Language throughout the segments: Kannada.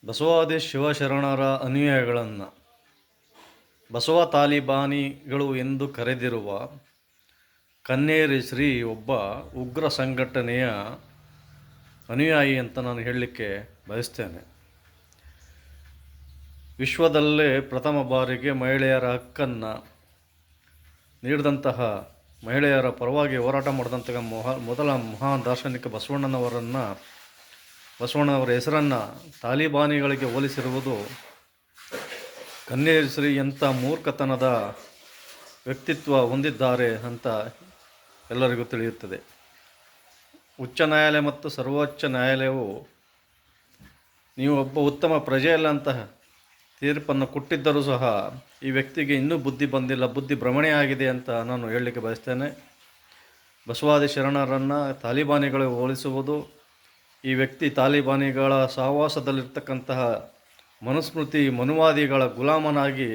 ಬಸವಾದಿ ಶಿವಶರಣರ ಅನುಯಾಯಿಗಳನ್ನು ಬಸವ ತಾಲಿಬಾನಿಗಳು ಎಂದು ಕರೆದಿರುವ ಕನ್ನೇರಿ ಶ್ರೀ ಒಬ್ಬ ಉಗ್ರ ಸಂಘಟನೆಯ ಅನುಯಾಯಿ ಅಂತ ನಾನು ಹೇಳಲಿಕ್ಕೆ ಬಯಸ್ತೇನೆ. ವಿಶ್ವದಲ್ಲೇ ಪ್ರಥಮ ಬಾರಿಗೆ ಮಹಿಳೆಯರ ಹಕ್ಕನ್ನು ನೀಡಿದಂತಹ, ಮಹಿಳೆಯರ ಪರವಾಗಿ ಹೋರಾಟ ಮಾಡಿದಂತಹ ಮೊದಲ ಮಹಾನ್ ದಾರ್ಶನಿಕ ಬಸವಣ್ಣವರ ಹೆಸರನ್ನು ತಾಲಿಬಾನಿಗಳಿಗೆ ಹೋಲಿಸಿರುವುದು ಕನ್ನೇರಿ ಶ್ರೀ ಎಂಥ ಮೂರ್ಖತನದ ವ್ಯಕ್ತಿತ್ವ ಹೊಂದಿದ್ದಾರೆ ಅಂತ ಎಲ್ಲರಿಗೂ ತಿಳಿಯುತ್ತದೆ. ಉಚ್ಚ ನ್ಯಾಯಾಲಯ ಮತ್ತು ಸರ್ವೋಚ್ಚ ನ್ಯಾಯಾಲಯವು ನೀವು ಒಬ್ಬ ಉತ್ತಮ ಪ್ರಜೆಯಲ್ಲಂತಹ ತೀರ್ಪನ್ನು ಕೊಟ್ಟಿದ್ದರೂ ಸಹ ಈ ವ್ಯಕ್ತಿಗೆ ಇನ್ನೂ ಬುದ್ಧಿ ಬಂದಿಲ್ಲ, ಬುದ್ಧಿ ಭ್ರಮಣೆಯಾಗಿದೆ ಅಂತ ನಾನು ಹೇಳಲಿಕ್ಕೆ ಬಯಸ್ತೇನೆ. ಬಸವಾದಿ ಶರಣರನ್ನು ತಾಲಿಬಾನಿಗಳಿಗೆ ಹೋಲಿಸುವುದು, ಈ ವ್ಯಕ್ತಿ ತಾಲಿಬಾನಿಗಳ ಸಹವಾಸದಲ್ಲಿರ್ತಕ್ಕಂತಹ ಮನುಸ್ಮೃತಿ ಮನುವಾದಿಗಳ ಗುಲಾಮನಾಗಿ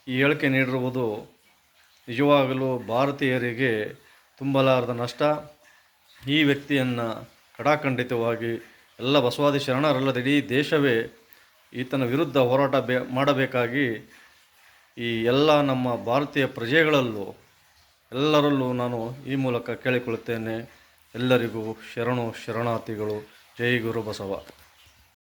ಈ ಹೇಳಿಕೆ ನೀಡಿರುವುದು ನಿಜವಾಗಲೂ ಭಾರತೀಯರಿಗೆ ತುಂಬಲಾರದ ನಷ್ಟ. ಈ ವ್ಯಕ್ತಿಯನ್ನು ಕಡಾಖಂಡಿತವಾಗಿ ಎಲ್ಲ ಬಸವಾದಿ ಶರಣರಲ್ಲದ ಇಡೀ ದೇಶವೇ ಈತನ ವಿರುದ್ಧ ಹೋರಾಟ ಮಾಡಬೇಕಾಗಿ ಈ ಎಲ್ಲ ನಮ್ಮ ಭಾರತೀಯ ಪ್ರಜೆಗಳಲ್ಲೂ ಎಲ್ಲರಲ್ಲೂ ನಾನು ಈ ಮೂಲಕ ಕೇಳಿಕೊಳ್ಳುತ್ತೇನೆ. ಎಲ್ಲರಿಗೂ ಶರಣು ಶರಣಾರ್ಥಿಗಳು. ಜೈ ಗುರು ಬಸವ.